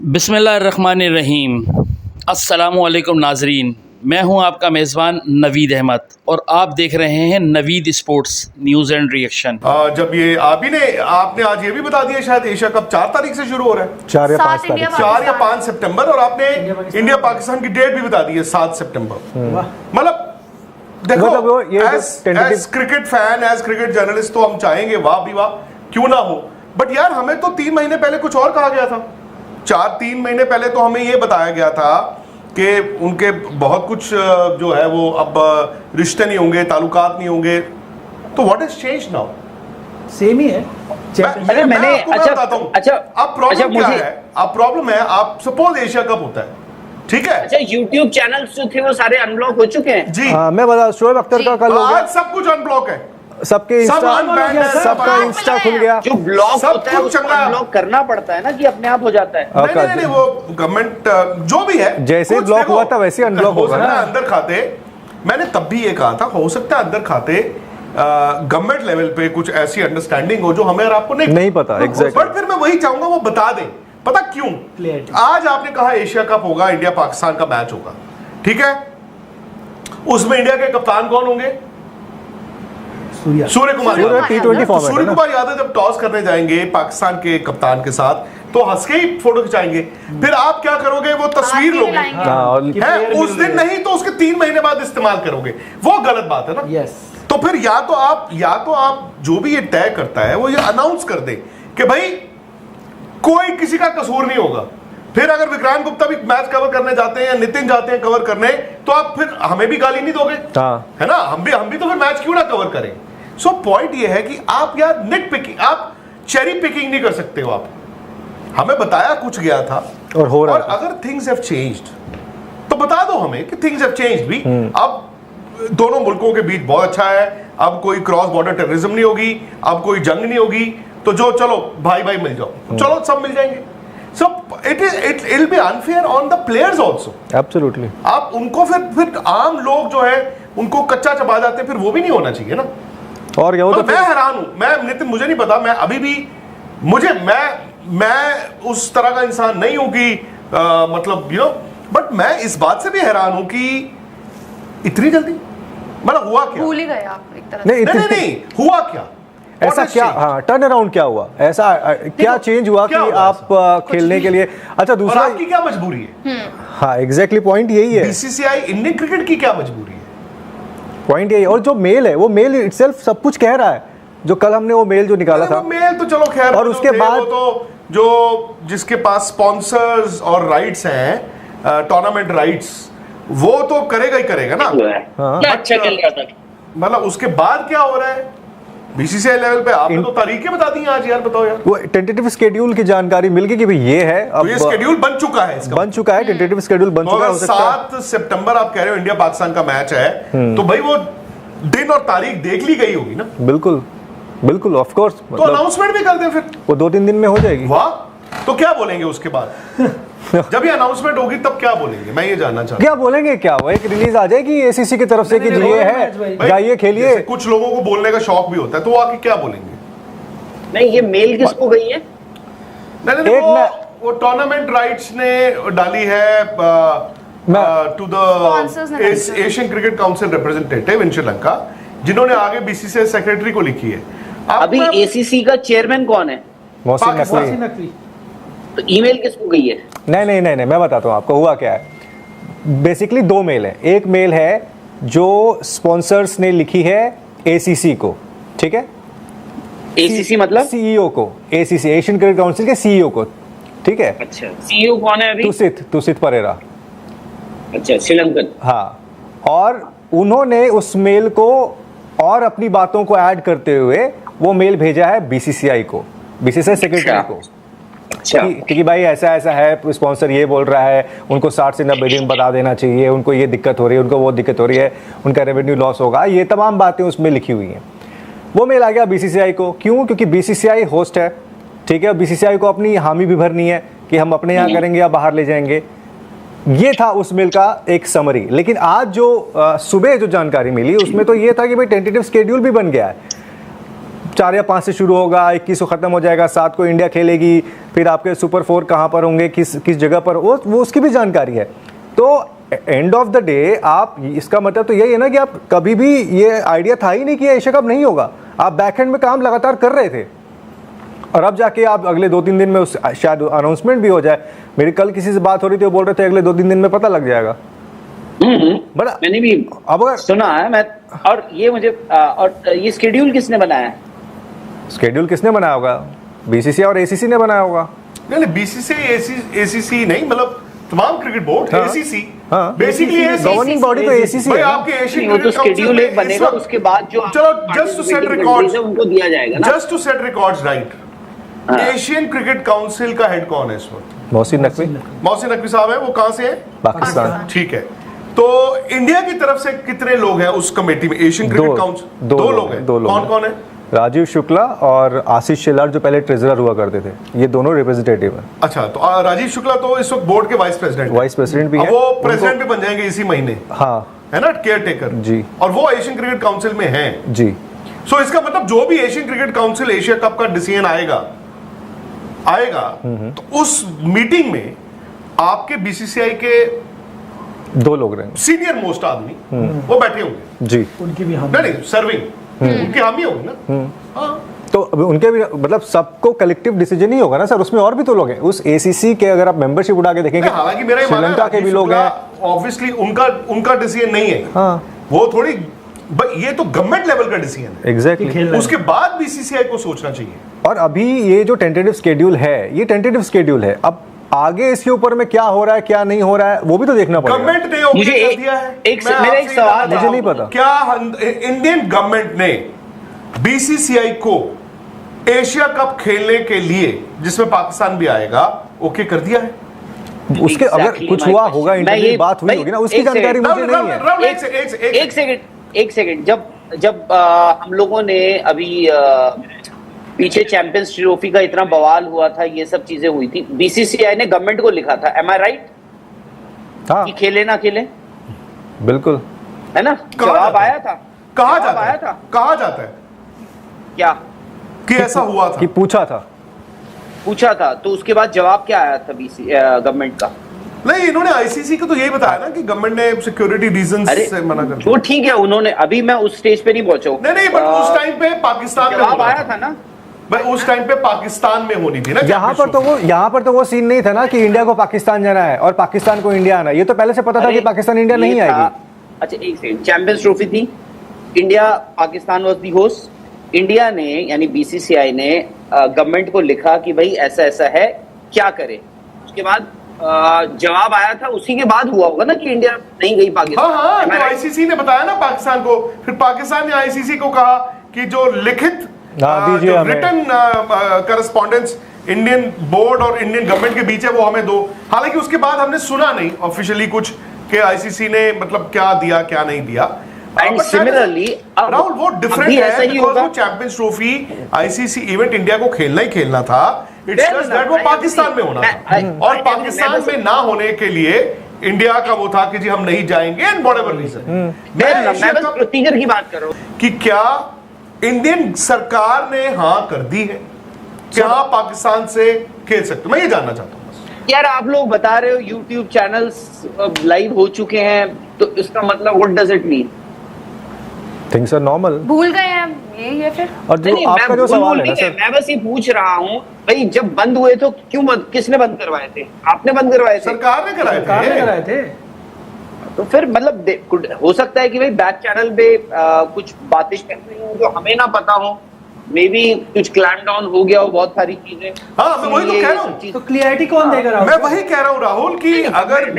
बिस्मिल्लाहिर्रहमानिर्रहीम। अस्सलामुअलैकुम नाजरीन, मैं हूं आपका मेज़बान नवीद अहमद और आप देख रहे हैं Naveed sports news and reaction. जब ये आपने आज ये भी बता दिया शायद एशिया कप 4 तारीख से शुरू हो रहा है, 4 या 5 तारीख, 4 या 5 सितंबर, और आपने इंडिया पाकिस्तान की डेट भी बता दी है 7 सितंबर। मतलब देखो, as cricket fan, as cricket journalist तो हम चाहेंगे वाह भी वाह क्यों ना हो, बट यार हमें तो 3 महीने पहले कुछ और कहा गया था। 3 महीने पहले तो हमें ये बताया गया था कि उनके बहुत कुछ जो है वो अब रिश्ते नहीं होंगे, ताल्लुकात नहीं होंगे। तो what is change now? Same ही है। अब प्रॉब्लम है, आप सपोज एशिया कप होता है, ठीक है? अच्छा, YouTube चैनल्स जो थे वो सारे अनब्लॉक हो चुके हैं जी। मैं बता, शोएब अख्तर का कल हो गया, आज सब कुछ अनब्लॉक है, सबके सबका इंस्टा खुल गया। जो ब्लॉक होता है उसको अनब्लॉक करना पड़ता है ना, कि अपने आप हो जाता है। नहीं, वो गवर्नमेंट जो भी है, जैसे ब्लॉक हुआ था वैसे अनब्लॉक होगा ना। अंदर खाते, मैंने तब भी ये कहा था, हो सकता है अंदर खाते गवर्नमेंट लेवल पे कुछ ऐसी अंडरस्टैंडिंग हो जो हमें और आपको नहीं पता। एग्जैक्टली। बट फिर मैं वही चाहूंगा वो बता दें। पता क्यों? आज आपने कहा एशिया कप होगा, इंडिया पाकिस्तान का मैच होगा, ठीक है? उसमें इंडिया के कप्तान कौन होंगे? सूर्य कुमार यादव। सूर्य कुमार यादव जब टॉस करने जाएंगे पाकिस्तान के कप्तान के साथ तो हंस के ही फोटो खिंचाएंगे। फिर आप क्या करोगे? वो तस्वीर लोगे, उस दिन नहीं तो उसके 3 महीने बाद इस्तेमाल करोगे। वो गलत बात है ना। यस। तो फिर या तो आप जो भी ये तय करता है वो ये अनाउंस कर दे कि भाई कोई किसी का कसूर नहीं होगा। फिर अगर विक्रांत गुप्ता भी मैच कवर करने जाते हैं या नितिन जाते हैं कवर करने, तो आप फिर हमें भी गाली नहीं दोगे, है ना? हम भी तो फिर मैच क्यों ना कवर करें। सो पॉइंट ये है कि आप यार निट पिकिंग, आप चेरी पिकिंग नहीं कर सकते हो। आप हमें बताया कुछ गया था और हो रहा है, और अगर थिंग्स हैव चेंज्ड तो बता दो हमें कि थिंग्स हैव चेंज्ड भी। अब दोनों मुल्कों के बीच बहुत अच्छा है, अब कोई क्रॉस बॉर्डर टेररिज्म नहीं होगी, अब कोई जंग नहीं होगी, तो जो चलो भाई भाई मिल जाओ, चलो सब मिल जाएंगे। So it will be unfair on the players also. Absolutely. आप उनको फिर आम लोग जो है उनको कच्चा चबा जाते हैं, फिर वो भी नहीं होना चाहिए ना। और क्या? तो मैं हैरान हूं, मैं नितिन, मुझे नहीं पता, मैं अभी भी मैं उस तरह का इंसान नहीं हूं कि मतलब बट मैं इस बात से भी हैरान हूं कि इतनी जल्दी, मतलब हुआ क्या? भूल ही गए आप एक तरह से। नहीं, हुआ क्या? ऐसा क्या? हाँ, टर्न अराउंड क्या हुआ? ऐसा क्या चेंज हुआ कि आप खेलने के लिए? अच्छा, दूसरा आपकी क्या मजबूरी है? हाँ, एग्जैक्टली पॉइंट यही है। बीसीसीआई, इंडियन क्रिकेट की क्या मजबूरी है? पॉइंट यही। और जो मेल है वो मेल इटसेल्फ सब कुछ कह रहा है। जो कल हमने वो मेल जो निकाला था, मेल तो चलो खैर, और उसके बाद तो जो जिसके पास स्पॉन्सर्स और राइट्स हैं, टूर्नामेंट राइट्स, वो तो करेगा ही करेगा ना। क्या अच्छा खेल रहा था, मतलब उसके बाद क्या हो रहा है बीसीसीआई लेवल पे? आपने तो तारीखें बता दी आज यार, बताओ यार। वो टेंटेटिव शेड्यूल की जानकारी मिल गई कि भाई ये है, अब तो ये शेड्यूल बन चुका है, इसका बन चुका है, टेंटेटिव शेड्यूल बन चुका है। 7 सितंबर आप कह रहे हो इंडिया पाकिस्तान का मैच है, तो भाई वो दिन और तारीख देख ली गई होगी ना। बिल्कुल ऑफ कोर्स। तो अनाउंसमेंट भी कर दें फिर, वो 2-3 दिन में हो जाएगी। वाह, तो क्या बोलेंगे उसके बाद? जब ये अनाउंसमेंट होगी तब क्या बोलेंगे, मैं ये जानना चाहता हूं। क्या बोलेंगे? क्या वो एक रिलीज आ जाएगी एसीसी की तरफ से कि ये है, जाइए खेलिए। कुछ लोगों को बोलने का शौक भी होता है, तो वो आके क्या बोलेंगे? नहीं, ये मेल किसको गई है? नहीं, वो टूर्नामेंट राइट्स ने डाली है to the Asian Cricket Council representative in Sri Lanka, जिन्होंने आगे बीसीसीआई सेक्रेटरी को लिखी है। अभी एसीसी का चेयरमैन कौन है? मोहसिन नकवी। तो ईमेल किसको गई है? नहीं, मैं बताता हूँ आपको हुआ क्या है। बेसिकली 2 मेल है। एक मेल है जो स्पॉन्सर्स ने लिखी है एसीसी को, ठीक है? एसीसी मतलब सीईओ को, एसीसी एशियन क्रिकेट काउंसिल के सीईओ को, ठीक है? अच्छा, सीईओ कौन है अभी? तुसित परेरा। अच्छा, श्रीलंकन। हाँ, और उन्होंने उस मेल को और अपनी बातों को ऐड करते हुए वो मेल भेजा है बीसीसीआई को, बीसीसीआई सेक्रेटरी को। क्योंकि भाई ऐसा है, स्पॉन्सर ये बोल रहा है, उनको 60 से 90 दिन बता देना चाहिए, उनको ये दिक्कत हो रही है, उनको वो दिक्कत हो रही है, उनका रेवेन्यू लॉस होगा, ये तमाम बातें उसमें लिखी हुई हैं। वो मेल आ गया बीसीसीआई को। क्यों? क्योंकि बीसीसीआई होस्ट है, ठीक है? बीसीसीआई को अपनी हामी भी भरनी है कि हम अपने यहाँ करेंगे या बाहर ले जाएंगे। ये था उस मेल का एक समरी। लेकिन आज जो सुबह जो जानकारी मिली उसमें तो ये था कि भाई टेंटेटिव शेड्यूल भी बन गया है। 4 या 5 से शुरू होगा, 21 को खत्म हो जाएगा, 7 को इंडिया खेलेगी, फिर आपके सुपर 4 कहाँ पर होंगे, किस जगह पर, वो उसकी भी जानकारी है। तो एंड ऑफ द डे आप, इसका मतलब तो यही है ना कि आप कभी भी, ये आइडिया था ही नहीं कि एशिया कप नहीं होगा, आप बैक एंड में काम लगातार कर रहे थे, और अब जाके आप अगले 2-3 दिन में उस शायद अनाउंसमेंट भी हो जाए। मेरी कल किसी से बात हो रही थी, वो बोल रहे थे अगले 2-3 दिन में पता लग जाएगा। बड़ा मैंने भी अब अगर सुना है मैं, और ये मुझे और ये शेड्यूल किसने बनाया है? शेड्यूल किसने बनाया होगा? बीसीसीआई और एसीसी ने बनाया होगा। नहीं, बीसीसीआई एसीसी नहीं, मतलब तमाम क्रिकेट बोर्ड, हाँ, एसीसी हाँ, बेसिकली गवर्निंग बॉडी तो एसीसी भाई है। आपके एशियन वो तो क्रिकेट शेड्यूल एक बनेगा, उसके बाद जो चलो जस्ट टू सेट रिकॉर्ड्स, उनको दिया जाएगा ना। Just to set records right. Asian Cricket Council का हेड कौन है इस वक्त? मोहसिन नकवी। मोहसिन नकवी साहब है, वो कहां से है? पाकिस्तान। ठीक है, तो इंडिया की तरफ से कितने लोग हैं उस कमेटी में? एशियन क्रिकेट काउंसिल दो लोग हैं। कौन कौन है? राजीव शुक्ला और आशीष शेलार जो पहले ट्रेजरर हुआ करते थे, ये दोनों रिप्रेजेंटेटिव हैं। अच्छा, तो राजीव शुक्ला तो इस वक्त बोर्ड के वाइस प्रेसिडेंट भी है, वो प्रेसिडेंट भी बन जाएंगे इसी महीने, हाँ है ना, केयर टेकर जी, और वो एशियन क्रिकेट काउंसिल में हैं जी। सो इसका मतलब जो भी Asian Cricket council Asia cup का डिसीजन आएगा तो उस मीटिंग में आपके बीसीसीआई के 2 लोग रहेंगे, सीनियर मोस्ट आदमी वो बैठे होंगे जी, उनकी भी हम नहीं सर्विंग उनकी हामी होगी ना। हाँ, तो अब उनके भी मतलब सबको कलेक्टिव डिसीजन ही होगा ना सर, उसमें और भी तो लोग हैं उस एसीसी के। अगर आप मेंबरशिप उड़ा के देखेंगे, हालांकि मेरा ये मानना है श्रीलंका के भी लोग हैं, ऑब्वियसली उनका डिसीजन नहीं है, हाँ वो थोड़ी, ये तो गवर्नमेंट लेवल का डिसीजन है, एग्जैक्टली। उसके बाद बीसीसीआई को सोचना चाहिए। और अभी ये जो टेंटेटिव स्केड्यूल है, ये टेंटेटिव स्केड्यूल है, अब आगे इसके ऊपर में क्या हो रहा है क्या नहीं हो रहा है वो भी तो देखना पड़ेगा। गवर्नमेंट ने मुझे ओके कर दिया है। मेरा एक सवाल, मुझे नहीं पता, क्या इंडियन गवर्नमेंट ने बीसीसीआई को एशिया कप खेलने के लिए, जिसमें पाकिस्तान भी आएगा, ओके कर दिया है? उसके अगर कुछ हुआ होगा, इंटरव्यू बात हुई होगी ना, उसकी जानकारी मुझे नहीं है। एक सेकंड, जब हम लोगों ने अभी पीछे चैंपियंस ट्रॉफी का इतना बवाल हुआ था, ये सब चीजें हुई थी, बीसीसीआई ने गवर्नमेंट को लिखा था, एम आई राइट, हाँ कि खेले ना खेले, बिल्कुल, है ना? जवाब आया था, कहा जाता है क्या कि ऐसा हुआ था, कि पूछा था, तो उसके बाद जवाब क्या आया था गवर्नमेंट का? नहीं, इन्होंने आईसीसी को तो यही बताया ना कि गवर्नमेंट ने सिक्योरिटी रीजंस से मना कर दिया। वो ठीक है, उन्होंने, अभी मैं उस स्टेज पे नहीं पहुंचा हूं। नहीं, बट उस टाइम पे पाकिस्तान में जवाब आया था ना भाई, उस टाइम पे पाकिस्तान में होनी थी ना। यहाँ पर तो वो सीन नहीं था ना कि इंडिया को पाकिस्तान जाना है और पाकिस्तान को इंडिया आना है, ये तो पहले से पता था कि पाकिस्तान इंडिया नहीं आएगी। अच्छा एक सेकंड, चैंपियंस ट्रॉफी थी, India Pakistan was the host, India ने यानी बीसीसीआई ने गवर्नमेंट को लिखा कि भाई ऐसा ऐसा है, क्या करे? उसके बाद जवाब आया था, उसी के बाद हुआ होगा ना कि इंडिया नहीं गई पाकिस्तान। हाँ, तो आईसीसी ने बताया ना पाकिस्तान को, फिर पाकिस्तान ने आईसीसी को कहा कि जो लिखित रिटन करस्पॉन्डेंस इंडियन बोर्ड और इंडियन गवर्नमेंट के बीच है वो हमें दो। हालांकि उसके बाद हमने सुना नहीं ऑफिशियली कुछ कि आईसीसी ने मतलब क्या दिया क्या नहीं दिया। एंड सिमिलरली राहुल, वो डिफरेंट है बिकॉज़ वो champions trophy ICC event India को खेलना था। इट्स जस्ट दैट वो पाकिस्तान में होना था, और पाकिस्तान में ना होने के लिए इंडिया का वो था कि जी हम नहीं जाएंगे एंड व्हाटएवर रीजन। मैं बस प्रोसीजर की बात कर रहा हूं कि क्या इंडियन सरकार ने हाँ कर दी है, क्या पाकिस्तान से खेल सकते? मैं ये जानना चाहता हूँ यार। आप लोग बता रहे हो YouTube चैनल्स लाइव हो चुके हैं, तो इसका मतलब what does it mean? Things are normal, भूल गए हैं ये फिर। और जो आपका जो सवाल है ना सर, मैं बस ये पूछ रहा हूँ भाई, जब बंद हुए तो किसने बंद करवाए थे? आपने बंद करवाए थे? सरकार ने कराए थे। तो फिर मतलब हो सकता है कि भाई बैक चैनल पे कुछ बातें कर रही हो जो हमें ना पता हो, मे बी कुछ क्लैम डाउन हो गया हो, बहुत सारी चीजें। हाँ, मैं वही तो कह रहा हूँ, तो क्लियरिटी कौन देगा राहुल? मैं वही कह रहा हूँ राहुल कि अगर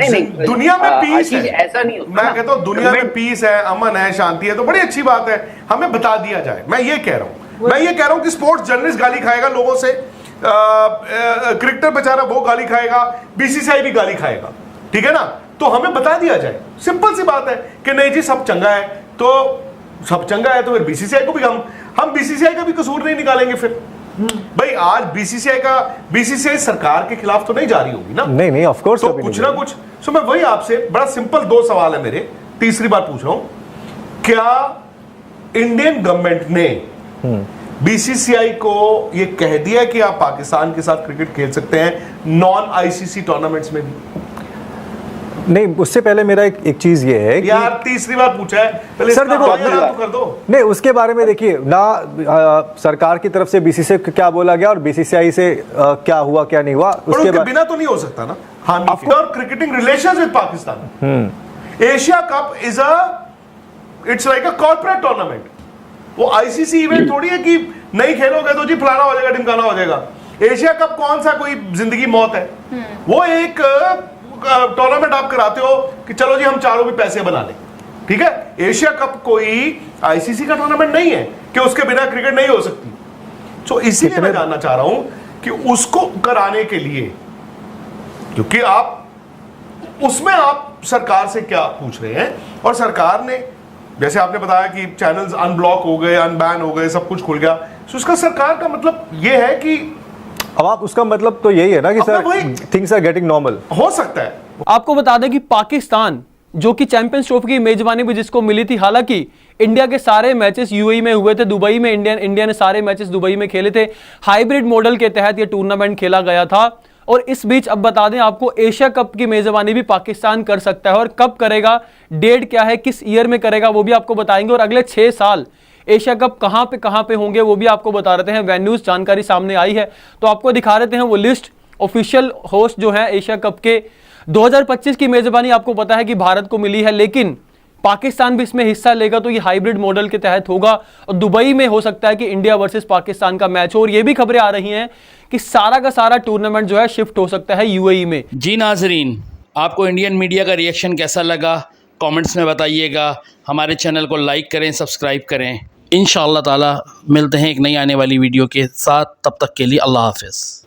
दुनिया में पीस है, ऐसा नहीं होता, मैं कहता हूँ दुनिया में पीस है, अमन है, शांति है, तो बड़ी अच्छी बात है, हमें बता दिया जाए। मैं ये कह रहा हूँ कि स्पोर्ट्स जर्नलिस्ट गाली खाएगा लोगों से, क्रिकेटर बेचारा वो गाली खाएगा, बीसीसीआई भी गाली खाएगा, ठीक है ना? तो हमें बता दिया जाए, सिंपल सी बात है कि नहीं जी सब चंगा है, तो सब चंगा है तो फिर बीसीसीआई को भी हम बीसीसीआई का भी कसूर नहीं निकालेंगे फिर। भाई आज बीसीसीआई सरकार के खिलाफ तो नहीं जा रही होगी ना? नहीं ऑफ कोर्स, तो कुछ ना कुछ। सो मैं वही आपसे बड़ा सिंपल 2 सवाल है मेरे, तीसरी बार पूछ रहा हूं, क्या इंडियन गवर्नमेंट ने बीसीसीआई को ये कह दिया कि आप पाकिस्तान के साथ क्रिकेट खेल सकते हैं नॉन आईसीसी टूर्नामेंट्स में भी? नहीं, उससे पहले मेरा एक चीज ये है कि यार तीसरी बार पूछा है, पहले सर इसका देखो, हाँ या ना तो कर दो। नहीं, उसके बारे में देखिए ना, सरकार की तरफ से बीसीसीआई को क्या बोला गया और बीसीसीआई से क्या हुआ क्या नहीं हुआ, पर उसके उसके बाद बिना तो नहीं हो सकता ना। हाँ, और cricketing relations with Pakistan, Asia cup is it's like a corporate tournament. वो आईसीसी इवेंट थोड़ी है कि नहीं खेलोगे तो जी फलाना हो जाएगा ढिमकाना हो जाएगा। एशिया कप कौन सा कोई जिंदगी मौत है? वो एक टूर्नामेंट आप कराते हो कि चलो जी हम चारों भी पैसे बना लें, ठीक है। एशिया कप कोई आईसीसी का टूर्नामेंट नहीं है कि उसके बिना क्रिकेट नहीं हो सकती। तो इसीलिए मैं जानना चाह रहा हूं कि उसको कराने के लिए, क्योंकि आप उसमें आप सरकार से क्या पूछ रहे हैं, और सरकार ने जैसे आपने बताया कि चैनल्स अनब्लॉक हो गए, अनबैन हो गए, सब कुछ खुल गया, तो उसका सरकार का मतलब यह है कि अब आप उसका मतलब तो यही है ना कि sir things are getting normal हो सकता है। आपको बता दें कि पाकिस्तान जो कि चैंपियंस ट्रॉफी की मेजबानी भी जिसको मिली थी, हालांकि इंडिया के सारे मैचेस यूएई में हुए थे, दुबई में इंडिया ने सारे मैचेस दुबई में खेले थे। हाइब्रिड मॉडल के तहत यह टूर्नामेंट खेला गया था। और इस बीच अब बता दें आपको, एशिया कप की मेजबानी भी पाकिस्तान कर सकता है, और कब करेगा, डेट क्या है, किस ईयर में करेगा, वो भी आपको बताएंगे। और अगले 6 साल एशिया कप कहां पे होंगे वो भी आपको बता रहे हैं। वेन्यूज जानकारी सामने आई है तो आपको दिखा रहे हैं वो लिस्ट। ऑफिशियल होस्ट जो है एशिया कप के 2025 की मेजबानी आपको पता है कि भारत को मिली है, लेकिन पाकिस्तान भी इसमें हिस्सा लेगा तो ये हाइब्रिड मॉडल के तहत होगा। और दुबई में हो सकता है कि इंडिया वर्सेस पाकिस्तान का मैच हो। और ये भी खबरें आ रही हैं कि सारा का सारा टूर्नामेंट जो है शिफ्ट हो सकता है यूएई में। जी नाजरीन, आपको इंडियन मीडिया का रिएक्शन कैसा लगा कमेंट्स में बताइएगा। हमारे चैनल को लाइक करें, सब्सक्राइब करें। इंशाअल्लाह ताला मिलते हैं एक नई आने वाली वीडियो के साथ। तब तक के लिए अल्लाह हाफ़िज़।